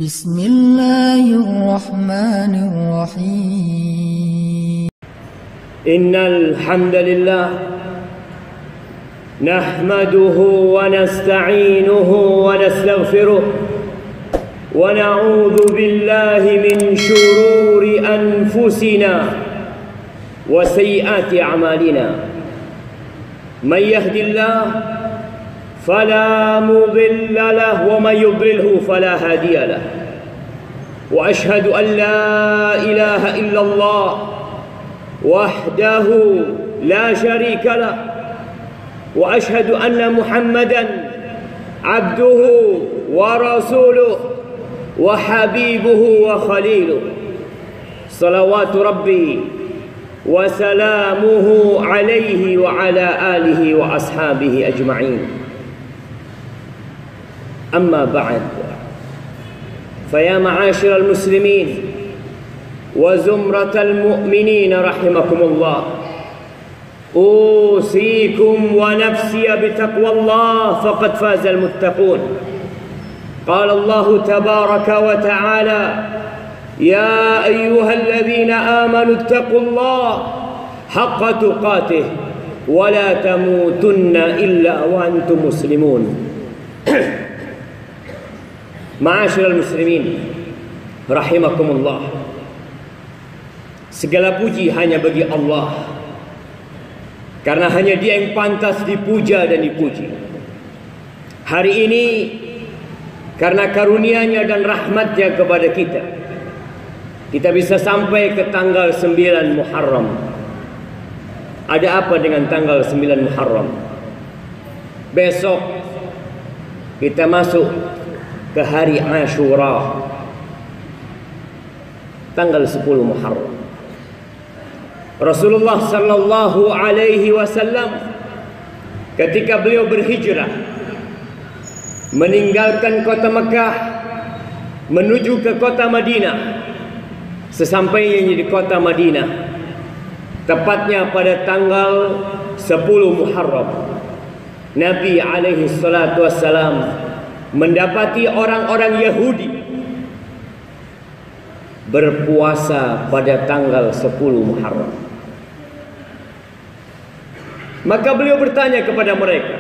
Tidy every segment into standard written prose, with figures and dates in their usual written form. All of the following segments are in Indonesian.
بسم الله الرحمن الرحيم إن الحمد لله نحمده ونستعينه ونستغفره ونعوذ بالله من شرور أنفسنا وسيئات أعمالنا من يهد الله فلا مضل له ومن يضلله فلا هادي له وأشهد أن لا إله إلا الله وحده لا شريك له وأشهد أن محمدا عبده ورسوله وحبيبه وخليله صلوات ربي وسلامه عليه وعلى آله وأصحابه أجمعين أما بعد فيا معاشر المسلمين وزمرة المؤمنين رحمكم الله أوصيكم ونفسي بتقوى الله فقد فاز المتقون قال الله تبارك وتعالى يا أيها الذين آمنوا اتقوا الله حق تقاته ولا تموتن إلا وأنتم مسلمون Ma'asyiral muslimin rahimakumullah. Segala puji hanya bagi Allah, karena hanya Dia yang pantas dipuja dan dipuji. Hari ini karena karunia-Nya dan rahmat-Nya kepada kita bisa sampai ke tanggal 9 Muharram. Ada apa dengan tanggal 9 Muharram? Besok kita masuk ke hari Ashura, tanggal 10 Muharram. Rasulullah sallallahu alaihi wasallam ketika beliau berhijrah meninggalkan kota Mekah menuju ke kota Madinah, sesampainya di kota Madinah, tepatnya pada tanggal 10 Muharram, Nabi alaihi salatu wassalam mendapati orang-orang Yahudi berpuasa pada tanggal 10 Muharram. Maka beliau bertanya kepada mereka,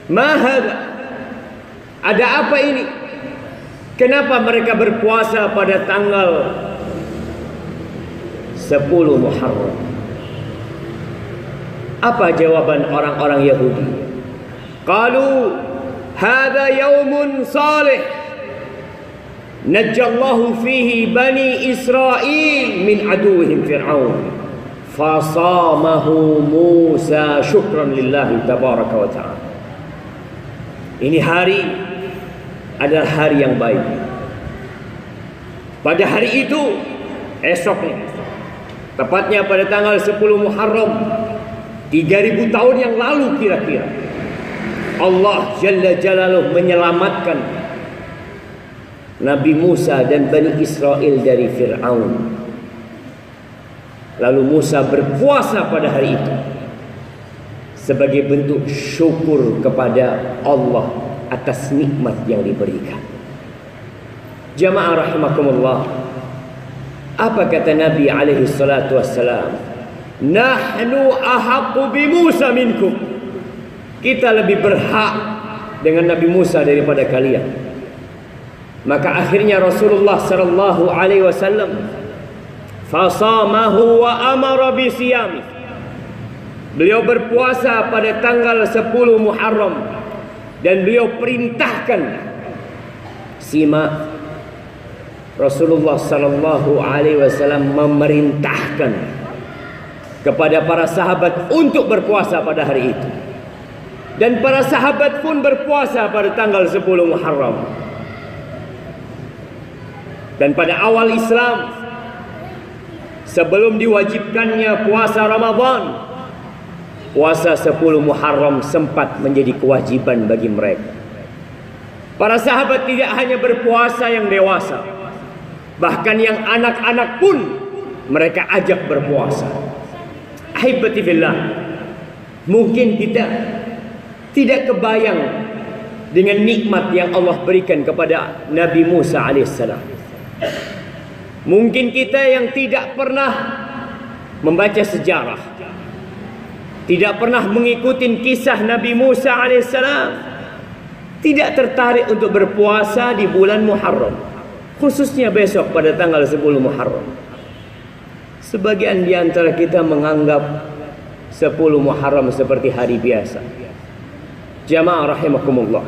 "Ma hadza? Ada apa ini? Kenapa mereka berpuasa pada tanggal 10 Muharram?" Apa jawaban orang-orang Yahudi? Qalu hadza yaumun salih najjallahu fihi bani Israil min aduwwihim Fir'aun fasamahu Musa syukran lillahi tabaraka wa ta'ala. Ini hari adalah hari yang baik. Pada hari itu, esoknya, tepatnya pada tanggal 10 Muharram 3000 tahun yang lalu kira-kira, Allah Jalla Jalaluh menyelamatkan Nabi Musa dan Bani Israel dari Fir'aun. Lalu Musa berpuasa pada hari itu sebagai bentuk syukur kepada Allah atas nikmat yang diberikan. Jamaah rahimakumullah, apa kata Nabi alaihi salatu wassalam? Nahnu ahaqqu bi Musa minkum. Kita lebih berhak dengan Nabi Musa daripada kalian. Maka akhirnya Rasulullah sallallahu alaihi wasallam fasamahu wa amara bi siyami. Beliau berpuasa pada tanggal 10 Muharram dan beliau perintahkan, simak, Rasulullah sallallahu alaihi wasallam memerintahkan kepada para sahabat untuk berpuasa pada hari itu. Dan para sahabat pun berpuasa pada tanggal 10 Muharram. Dan pada awal Islam, sebelum diwajibkannya puasa Ramadan, puasa 10 Muharram sempat menjadi kewajiban bagi mereka. Para sahabat tidak hanya berpuasa yang dewasa, bahkan yang anak-anak pun mereka ajak berpuasa. Ahibati fillah, mungkin kita tidak kebayang dengan nikmat yang Allah berikan kepada Nabi Musa alaihissalam. Mungkin kita yang tidak pernah membaca sejarah, tidak pernah mengikuti kisah Nabi Musa alaihissalam, tidak tertarik untuk berpuasa di bulan Muharram, khususnya besok pada tanggal 10 Muharram. Sebagian di antara kita menganggap 10 Muharram seperti hari biasa. Jamaah rahimakumullah,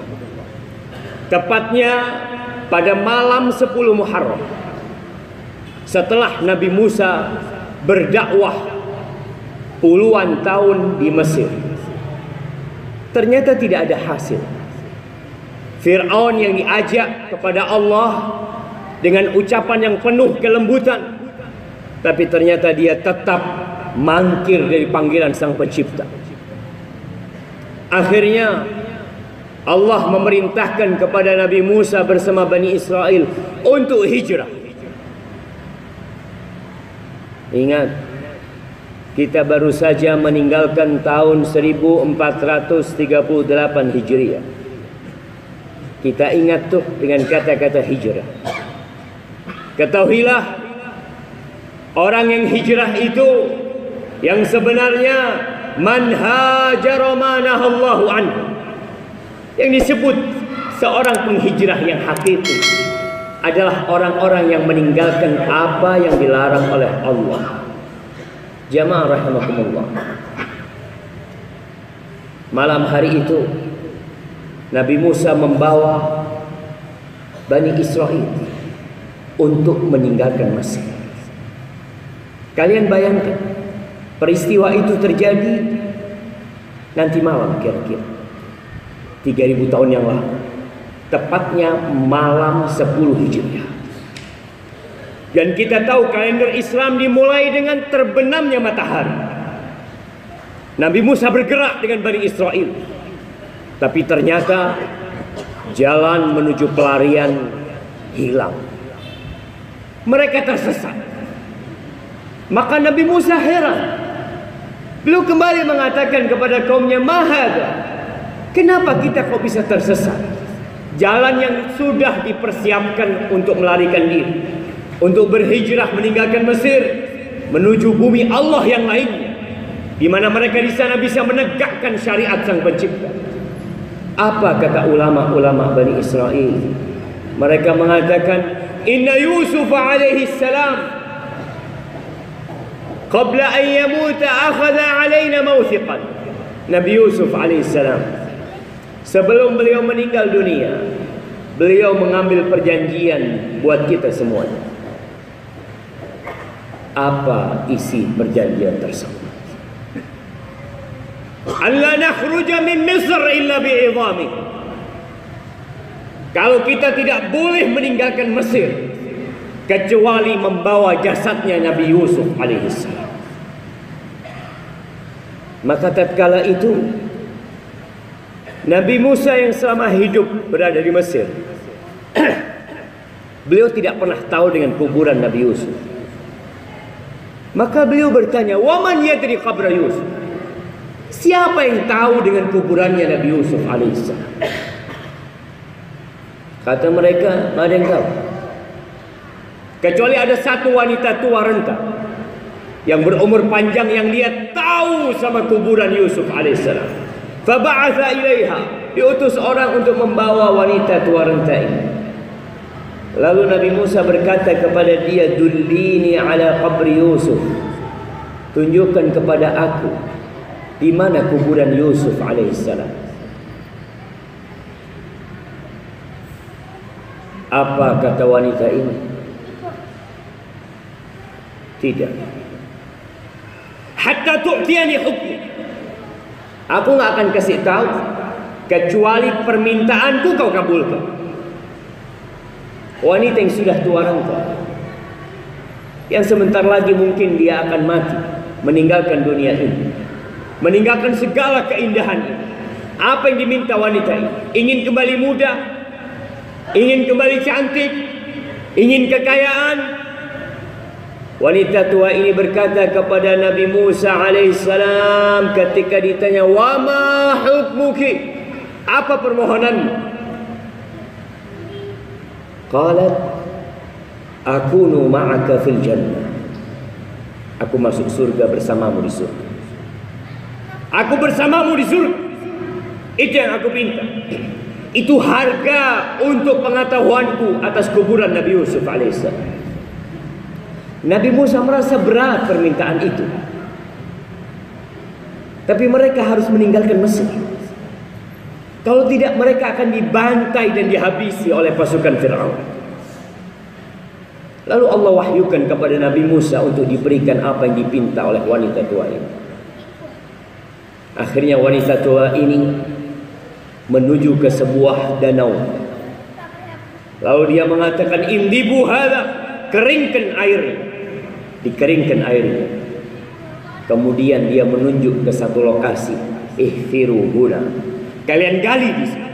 tepatnya pada malam 10 Muharram, setelah Nabi Musa berdakwah puluhan tahun di Mesir, ternyata tidak ada hasil. Fir'aun yang diajak kepada Allah dengan ucapan yang penuh kelembutan, tapi ternyata dia tetap mangkir dari panggilan Sang Pencipta. Akhirnya Allah memerintahkan kepada Nabi Musa bersama Bani Israel untuk hijrah. Ingat, kita baru saja meninggalkan tahun 1438 Hijriah. Kita ingat tuh dengan kata-kata hijrah. Ketahuilah, orang yang hijrah itu yang sebenarnya man hajara ma nahallahu anhu. Yang disebut seorang penghijrah yang hakiki adalah orang-orang yang meninggalkan apa yang dilarang oleh Allah. Jamaah rahimakumullah, malam hari itu Nabi Musa membawa Bani Israel untuk meninggalkan Mesir. Kalian bayangkan, peristiwa itu terjadi nanti malam, kira-kira 3000 tahun yang lalu, tepatnya malam 10 Hijriah. Dan kita tahu kalender Islam dimulai dengan terbenamnya matahari. Nabi Musa bergerak dengan Bani Israel, tapi ternyata jalan menuju pelarian hilang. Mereka tersesat. Maka Nabi Musa heran. Beliau kembali mengatakan kepada kaumnya, "Mahadha, kenapa kita kok bisa tersesat? Jalan yang sudah dipersiapkan untuk melarikan diri, untuk berhijrah meninggalkan Mesir menuju bumi Allah yang lainnya, di mana mereka di sana bisa menegakkan syariat Sang Pencipta." Apa kata ulama-ulama Bani Israel? Mereka mengatakan, "Inna Yusuf alaihi salam qabla an yamuta akhadha alaina mawthiqan." Nabi Yusuf alaihi salam, sebelum beliau meninggal dunia, beliau mengambil perjanjian buat kita semuanya. Apa isi perjanjian tersebut? "Alla nakhruja min Misr illa bi'idhami." Kalau kita tidak boleh meninggalkan Mesir kecuali membawa jasadnya Nabi Yusuf alaihissalam. Maka tatkala itu Nabi Musa yang selama hidup berada di Mesir, beliau tidak pernah tahu dengan kuburan Nabi Yusuf. Maka beliau bertanya, "Waman yadri qabra Yusuf?" Siapa yang tahu dengan kuburannya Nabi Yusuf alaihissalam? Kata mereka, "Nggak ada yang tahu, kecuali ada satu wanita tua renta yang berumur panjang yang dia tahu sama kuburan Yusuf alaihissalam." Faba'atha ilaiha, diutus orang untuk membawa wanita tua renta ini. Lalu Nabi Musa berkata kepada dia, "Dullini ala qabri Yusuf." Tunjukkan kepada aku di mana kuburan Yusuf alaihissalam. Apa kata wanita ini? Tidak. Hatta tu'tiyani hukmi. Aku nggak akan kasih tahu kecuali permintaanku kau kabulkan. Wanita yang sudah tua renta, yang sebentar lagi mungkin dia akan mati, meninggalkan dunia ini, meninggalkan segala keindahan ini. Apa yang diminta wanita ini? Ingin kembali muda, ingin kembali cantik, ingin kekayaan. Wanita tua ini berkata kepada Nabi Musa alaihissalam ketika ditanya, "Wa ma hukmuki?" Apa permohonanmu? Qalat akunu ma'aka fil jannah. Aku masuk surga bersamamu di surga. Aku bersamamu di surga. Itu yang aku minta. Itu harga untuk pengetahuanku atas kuburan Nabi Yusuf alaihissalam. Nabi Musa merasa berat permintaan itu. Tapi mereka harus meninggalkan Mesir. Kalau tidak mereka akan dibantai dan dihabisi oleh pasukan Fir'aun. Lalu Allah wahyukan kepada Nabi Musa untuk diberikan apa yang dipinta oleh wanita tua ini. Akhirnya wanita tua ini menuju ke sebuah danau. Lalu dia mengatakan, "Indibu hadza," keringkan air. Dikeringkan airnya. Kemudian dia menunjuk ke satu lokasi, "Ihfiru huna." Kalian gali di sini.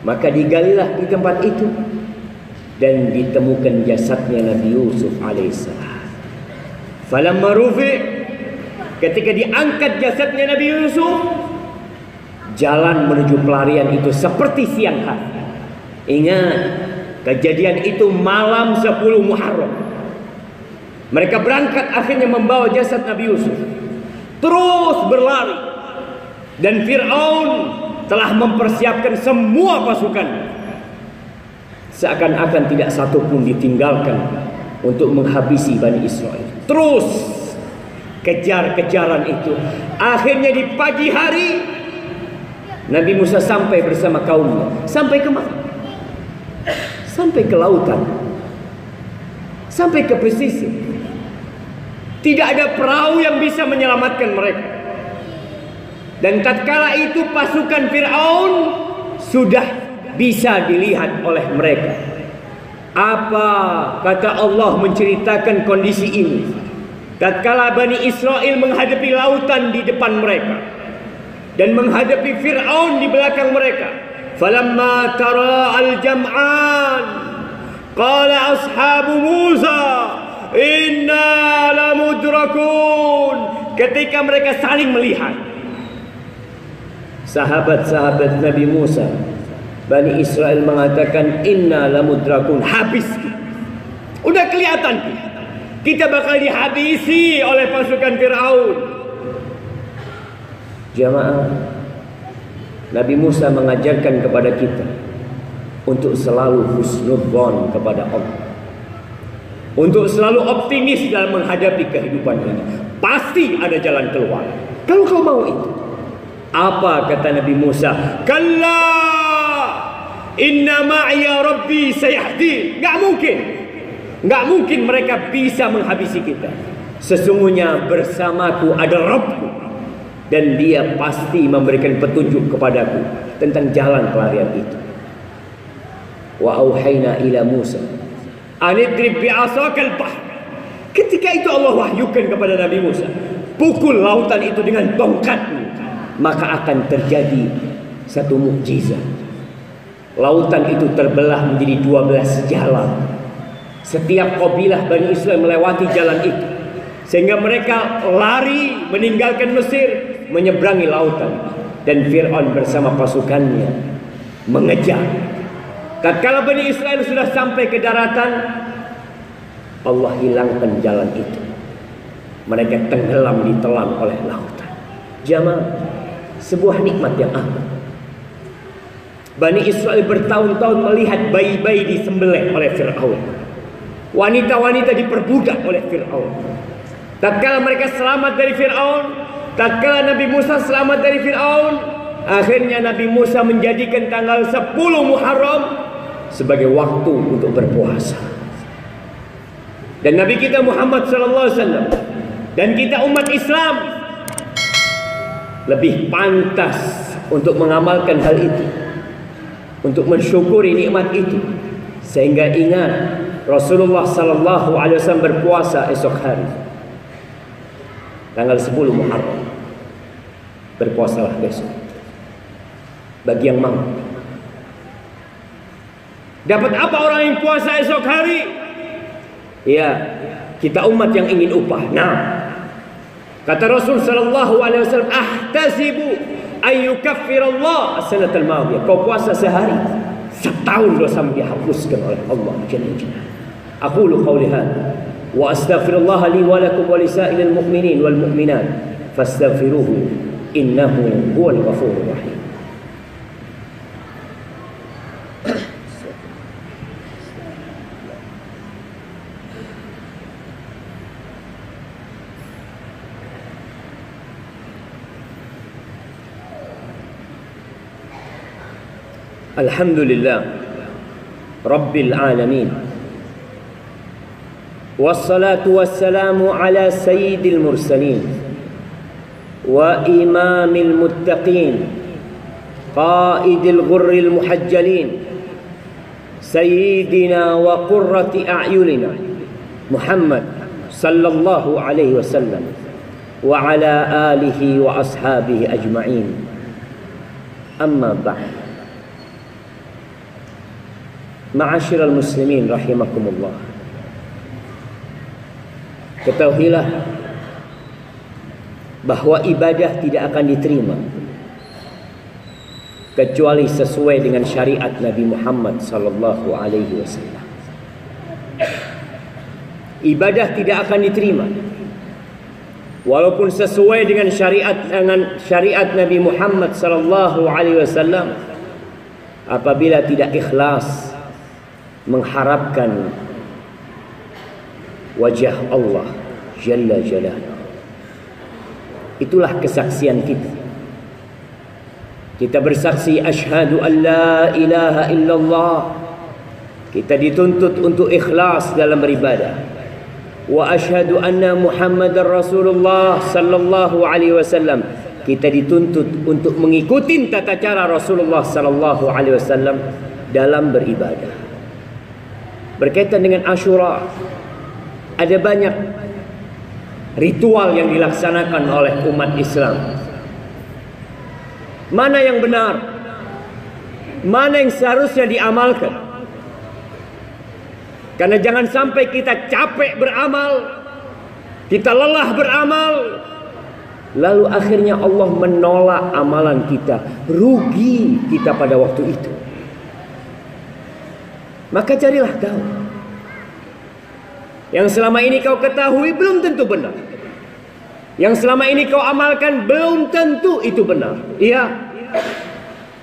Maka digalilah di tempat itu dan ditemukan jasadnya Nabi Yusuf alaihissalam. Falamma rufi, ketika diangkat jasadnya Nabi Yusuf, jalan menuju pelarian itu seperti siang hari. Ingat, kejadian itu malam 10 Muharram. Mereka berangkat akhirnya membawa jasad Nabi Yusuf. Terus berlari. Dan Fir'aun telah mempersiapkan semua pasukan. Seakan-akan tidak satu pun ditinggalkan untuk menghabisi Bani Israel. Terus kejar-kejaran itu. Akhirnya di pagi hari Nabi Musa sampai bersama kaumnya. Sampai ke mana? Sampai ke lautan. Sampai ke pesisir. Tidak ada perahu yang bisa menyelamatkan mereka. Dan tatkala itu pasukan Fir'aun sudah bisa dilihat oleh mereka. Apa kata Allah menceritakan kondisi ini? Tatkala Bani Israel menghadapi lautan di depan mereka dan menghadapi Fir'aun di belakang mereka. Falamma tara al-jam'an qala ashabu Musa inna lamudrakun. Ketika mereka saling melihat, sahabat-sahabat Nabi Musa, Bani Israel mengatakan, inna lamudrakun, habis. Udah kelihatan kita bakal dihabisi oleh pasukan Fir'aun. Jamaah, Nabi Musa mengajarkan kepada kita untuk selalu husnudzon kepada Allah, untuk selalu optimis dalam menghadapi kehidupan ini. Pasti ada jalan keluar kalau kau mau itu. Apa kata Nabi Musa? Kalla inna ma'iya rabbi sayahdi. Gak mungkin mereka bisa menghabisi kita. Sesungguhnya bersamaku ada Rabbku, dan dia pasti memberikan petunjuk kepadaku tentang jalan pelarian itu. Wa auhayna ila Musa anidrib bi'asakal bahr. Ketika itu Allah wahyukan kepada Nabi Musa, pukul lautan itu dengan tongkatmu, maka akan terjadi satu mukjizat. Lautan itu terbelah menjadi 12 jalan. Setiap kabilah Bani Israel melewati jalan itu, sehingga mereka lari meninggalkan Mesir, menyeberangi lautan. Dan Fir'aun bersama pasukannya mengejar. Tatkala Bani Israel sudah sampai ke daratan, Allah hilangkan jalan itu. Mereka tenggelam ditelan oleh lautan. Jamaah, sebuah nikmat yang agung. Bani Israel bertahun-tahun melihat bayi-bayi disembelih oleh Fir'aun. Wanita-wanita diperbudak oleh Fir'aun. Tatkala mereka selamat dari Fir'aun, tatkala Nabi Musa selamat dari Fir'aun, akhirnya Nabi Musa menjadikan tanggal 10 Muharram sebagai waktu untuk berpuasa. Dan Nabi kita Muhammad SAW dan kita umat Islam lebih pantas untuk mengamalkan hal itu, untuk mensyukuri nikmat itu. Sehingga ingat, Rasulullah SAW berpuasa esok hari tanggal 10 Muharram. Berpuasalah besok bagi yang mampu. Dapat apa orang yang puasa esok hari? Ya, kita umat yang ingin upah. Nah, kata Rasul sallallahu alaihi wasallam, ahtasibu ayyukaffirallah as-sanatal madiyah. Kau puasa sehari, setahun dosa dihapuskan oleh Allah Jalla Jalaluhu. Aqulu qawli hadza wa astaghfirullah li wa lakum wa lisa'ilil mu'minin wal mu'minat fastaghfiruhu innahu huwal ghafurur rahim. Alhamdulillah Rabbil Alamin, wassalatu wassalamu ala sayyidil mursalin wa imamil muttaqin qaidil ghurril muhajjalin sayyidina wa qurrati a'yunina Muhammad sallallahu alaihi wasallam wa ala alihi wa ashabihi ajma'in. Amma ba'd. Ma'asyiral muslimin rahimakumullah. Ketahuilah bahwa ibadah tidak akan diterima kecuali sesuai dengan syariat Nabi Muhammad sallallahu alaihi wasallam. Ibadah tidak akan diterima walaupun sesuai dengan syariat Nabi Muhammad sallallahu alaihi wasallam apabila tidak ikhlas mengharapkan wajah Allah Jalla Jalaluhu. Itulah kesaksian kita. Kita bersaksi asyhadu an la ilaha illallah. Kita dituntut untuk ikhlas dalam beribadah. Wa asyhadu anna Muhammadar Rasulullah sallallahu alaihi wasallam. Kita dituntut untuk mengikuti tata cara Rasulullah sallallahu alaihi wasallam dalam beribadah. Berkaitan dengan Asyura, ada banyak ritual yang dilaksanakan oleh umat Islam. Mana yang benar? Mana yang seharusnya diamalkan? Karena jangan sampai kita capek beramal, kita lelah beramal, lalu akhirnya Allah menolak amalan kita, rugi kita pada waktu itu. Maka carilah tahu. Yang selama ini kau ketahui belum tentu benar. Yang selama ini kau amalkan belum tentu itu benar. Iya.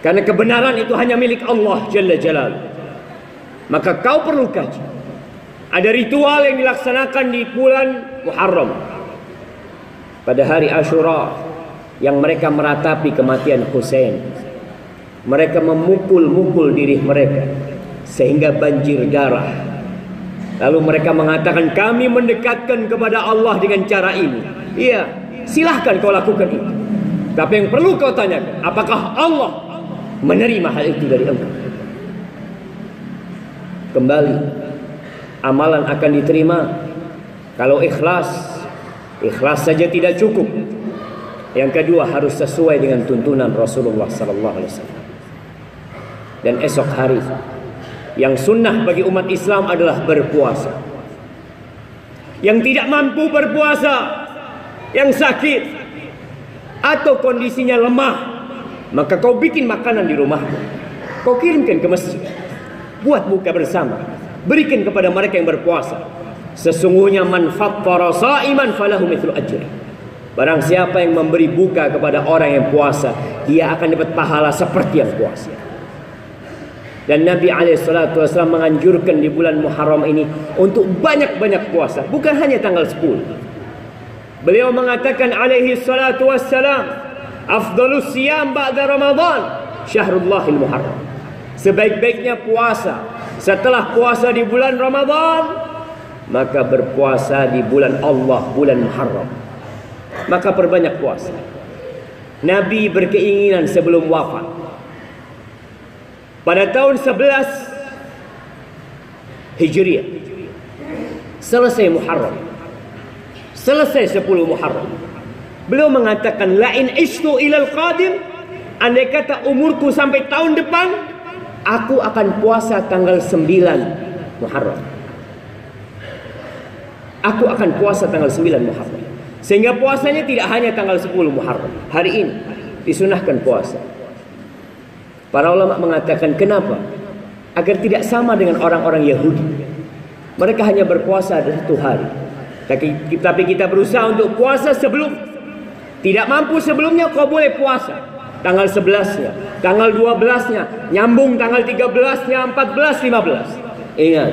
Karena kebenaran itu hanya milik Allah Jalla Jalaluhu. Maka kau perlu kaji. Ada ritual yang dilaksanakan di bulan Muharram. Pada hari Asyura yang mereka meratapi kematian Husain. Mereka memukul-mukul diri mereka sehingga banjir darah. Lalu mereka mengatakan, kami mendekatkan kepada Allah dengan cara ini. Iya, silahkan kau lakukan itu. Tapi yang perlu kau tanyakan, apakah Allah menerima hal itu dari engkau? Kembali, amalan akan diterima kalau ikhlas. Ikhlas saja tidak cukup. Yang kedua, harus sesuai dengan tuntunan Rasulullah sallallahu alaihi wasallam. Dan esok hari yang sunnah bagi umat Islam adalah berpuasa. Yang tidak mampu berpuasa, yang sakit atau kondisinya lemah, maka kau bikin makanan di rumahmu, kau kirimkan ke masjid, buat buka bersama, berikan kepada mereka yang berpuasa. Sesungguhnya man fattara sha'iman falahu mithlu ajri. Barang siapa yang memberi buka kepada orang yang puasa, dia akan dapat pahala seperti yang puasa. Dan Nabi SAW menganjurkan di bulan Muharram ini untuk banyak-banyak puasa, bukan hanya tanggal 10. Beliau mengatakan alaihi salatu wassalam, afdalus siyam ba'da Ramadan syahrullahil Muharram. Sebaik-baiknya puasa setelah puasa di bulan Ramadan, maka berpuasa di bulan Allah, bulan Muharram. Maka perbanyak puasa. Nabi berkeinginan sebelum wafat, pada tahun 11 Hijriah, selesai Muharram, selesai 10 Muharram, beliau mengatakan, lain ishtu ilal qadim, andai kata umurku sampai tahun depan, aku akan puasa tanggal 9 Muharram. Aku akan puasa tanggal 9 Muharram. Sehingga puasanya tidak hanya tanggal 10 Muharram. Hari ini disunahkan puasa. Para ulama mengatakan, kenapa? agar tidak sama dengan orang-orang Yahudi. Mereka hanya berpuasa 1 hari. Tapi kita berusaha untuk puasa sebelum. Tidak mampu sebelumnya, kau boleh puasa tanggal 11-nya, tanggal 12-nya, nyambung tanggal 13-nya, 14, 15. Ingat,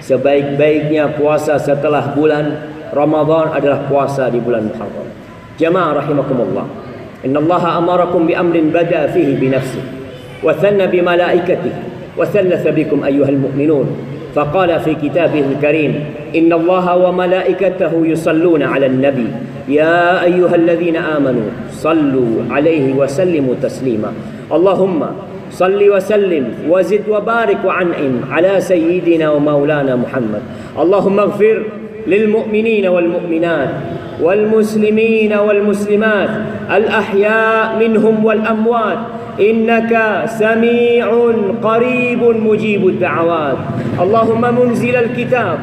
sebaik-baiknya puasa setelah bulan Ramadan adalah puasa di bulan Muharram. Jamaah rahimakumullah. Innallaha amarakum bi amrin bada'a fihi bi nafsihi wa thanna bi malaikatihi wa thallatha bikum ayyuhal mu'minun. فقال في كتابه الكريم إن الله وملائكته يصلون على النبي يا أيها الذين آمنوا صلوا عليه وسلموا تسليما اللهم صل وسلم وزد وبارك وأنعم على سيدنا ومولانا محمد اللهم اغفر للمؤمنين والمؤمنات والمسلمين والمسلمات الأحياء منهم والأموات إنك سميع قريب مجيب الدعوات اللهم منزل الكتاب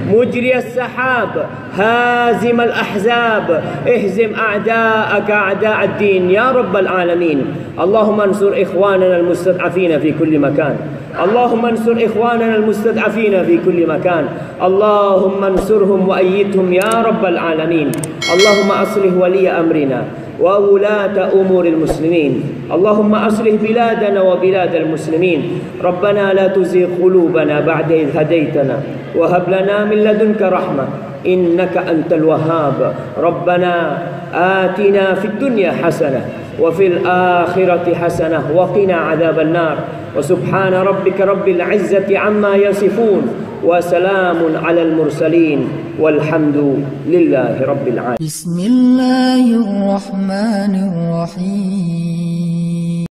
مجري السحاب هازم الأحزاب اهزم أعداءك أعداء الدين يا رب العالمين اللهم انصر إخواننا المستضعفين في كل مكان اللهم انصر إخواننا المستضعفين في كل مكان اللهم انصرهم وأيدهم يا رب العالمين اللهم أصلح ولي أمرنا وولاة أمور المسلمين اللهم أصلح بلادنا وبلاد المسلمين ربنا لا تزغ قلوبنا بعد إذ هديتنا وهب لنا من لدنك رحمة إنك أنت الوهاب ربنا آتنا في الدنيا حسنة وفي الآخرة حسنة وقنا عذاب النار وسبحان ربك رب العزة عما يصفون وسلام على المرسلين والحمد لله رب العالمين. بسم الله الرحمن الرحيم.